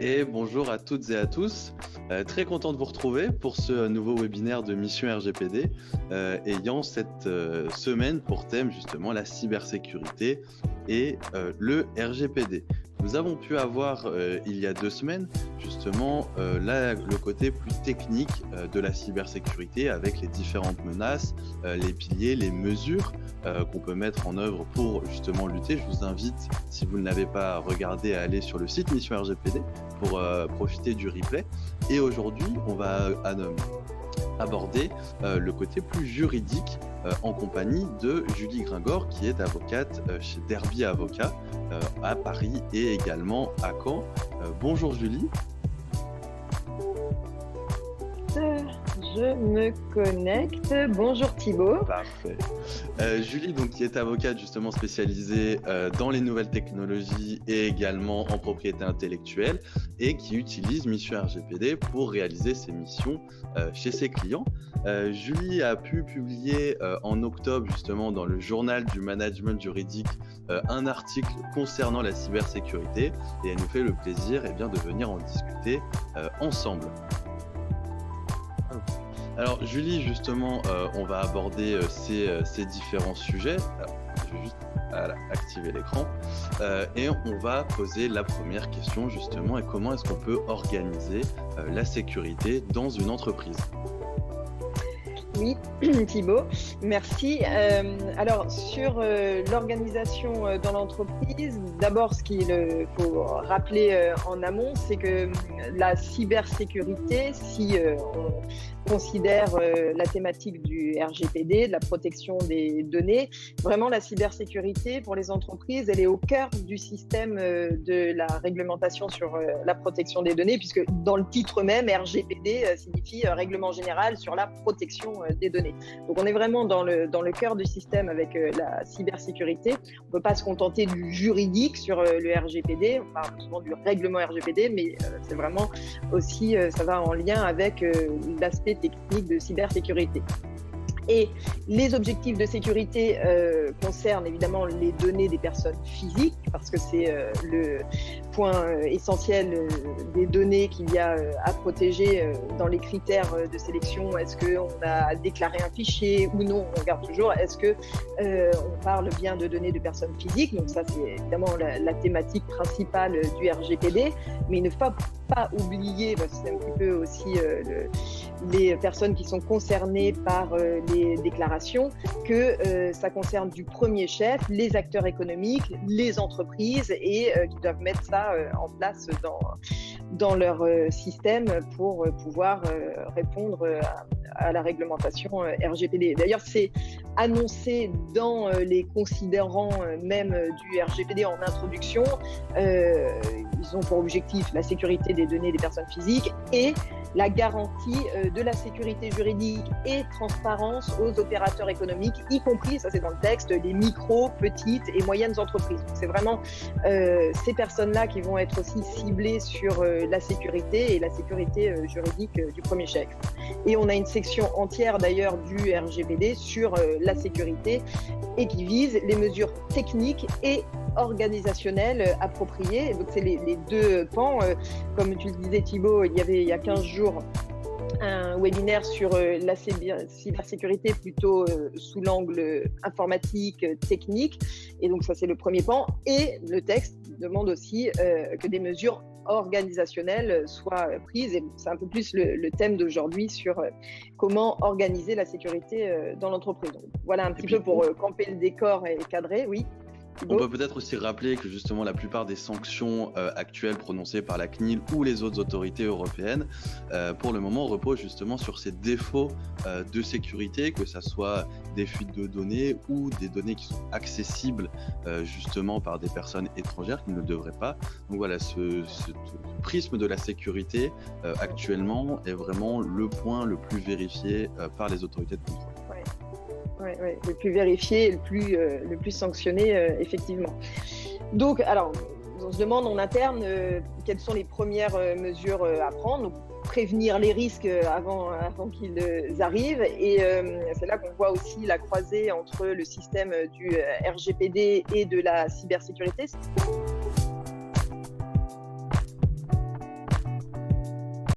Et bonjour à toutes et à tous. Très content de vous retrouver pour ce nouveau webinaire de Mission RGPD, ayant cette semaine pour thème justement la cybersécurité et le RGPD. Nous avons pu avoir il y a 2 semaines justement le côté plus technique de la cybersécurité avec les différentes menaces, les piliers, les mesures qu'on peut mettre en œuvre pour justement lutter. Je vous invite, si vous ne l'avez pas regardé, à aller sur le site Mission RGPD pour profiter du replay. Et aujourd'hui, on va aborder le côté plus juridique en compagnie de Julie Gringor, qui est avocate chez Derby Avocat à Paris et également à Caen. Bonjour Julie. Je me connecte. Bonjour Thibaut. Parfait. Julie, donc, qui est avocate justement spécialisée dans les nouvelles technologies et également en propriété intellectuelle et qui utilise Mission RGPD pour réaliser ses missions chez ses clients. Julie a pu publier en octobre justement dans le journal du management juridique un article concernant la cybersécurité et elle nous fait le plaisir de venir en discuter ensemble. Alors Julie, justement, on va aborder ces différents sujets. Alors, je vais juste activer l'écran et on va poser la première question justement, et comment est-ce qu'on peut organiser la sécurité dans une entreprise? Oui, Thibaut, merci. Alors, sur l'organisation dans l'entreprise, d'abord, ce qu'il faut rappeler en amont, c'est que la cybersécurité, si on considère la thématique du RGPD, de la protection des données, vraiment la cybersécurité pour les entreprises, elle est au cœur du système de la réglementation sur la protection des données, puisque dans le titre même, RGPD signifie Règlement général sur la protection des données. Donc on est vraiment dans le cœur du système avec la cybersécurité. On ne peut pas se contenter du juridique sur le RGPD, on parle souvent du règlement RGPD, mais c'est vraiment aussi, ça va en lien avec l'aspect technique de cybersécurité. Et les objectifs de sécurité concernent évidemment les données des personnes physiques, parce que c'est le point essentiel des données qu'il y a à protéger dans les critères de sélection. Est-ce qu'on a déclaré un fichier ou non? On regarde toujours, est-ce qu'on parle bien de données de personnes physiques? Donc ça, c'est évidemment la thématique principale du RGPD, mais il ne faut pas oublier, parce que c'est un petit peu aussi les personnes qui sont concernées par les déclarations, que ça concerne du premier chef les acteurs économiques, les entreprises, et qui doivent mettre ça en place dans leur système pour pouvoir répondre à la réglementation RGPD. D'ailleurs, c'est annoncé dans les considérants même du RGPD en introduction. Ils ont pour objectif la sécurité des données des personnes physiques et la garantie de la sécurité juridique et transparence aux opérateurs économiques, y compris, ça c'est dans le texte, les micro, petites et moyennes entreprises. Donc, c'est vraiment ces personnes-là qui vont être aussi ciblées sur la sécurité et la sécurité juridique du premier chef. Et on a une section entière d'ailleurs du RGPD sur la sécurité et qui vise les mesures techniques et organisationnelles appropriées. Donc c'est les deux pans. Comme tu le disais Thibaut, il y a 15 jours un webinaire sur la cybersécurité plutôt sous l'angle informatique, technique. Et donc ça, c'est le premier pan. Et le texte demande aussi que des mesures organisationnelles soient prises. Et c'est un peu plus le thème d'aujourd'hui sur comment organiser la sécurité dans l'entreprise. Donc, voilà un petit peu pour camper le décor et cadrer, oui. On peut peut-être aussi rappeler que justement la plupart des sanctions actuelles prononcées par la CNIL ou les autres autorités européennes pour le moment reposent justement sur ces défauts de sécurité, que ce soit des fuites de données ou des données qui sont accessibles justement par des personnes étrangères qui ne le devraient pas. Donc voilà, ce prisme de la sécurité actuellement est vraiment le point le plus vérifié par les autorités de contrôle. Oui, le plus vérifié et le plus sanctionné, effectivement. Donc, alors, on se demande en interne quelles sont les premières mesures à prendre. Donc, prévenir les risques avant qu'ils arrivent. Et c'est là qu'on voit aussi la croisée entre le système du RGPD et de la cybersécurité.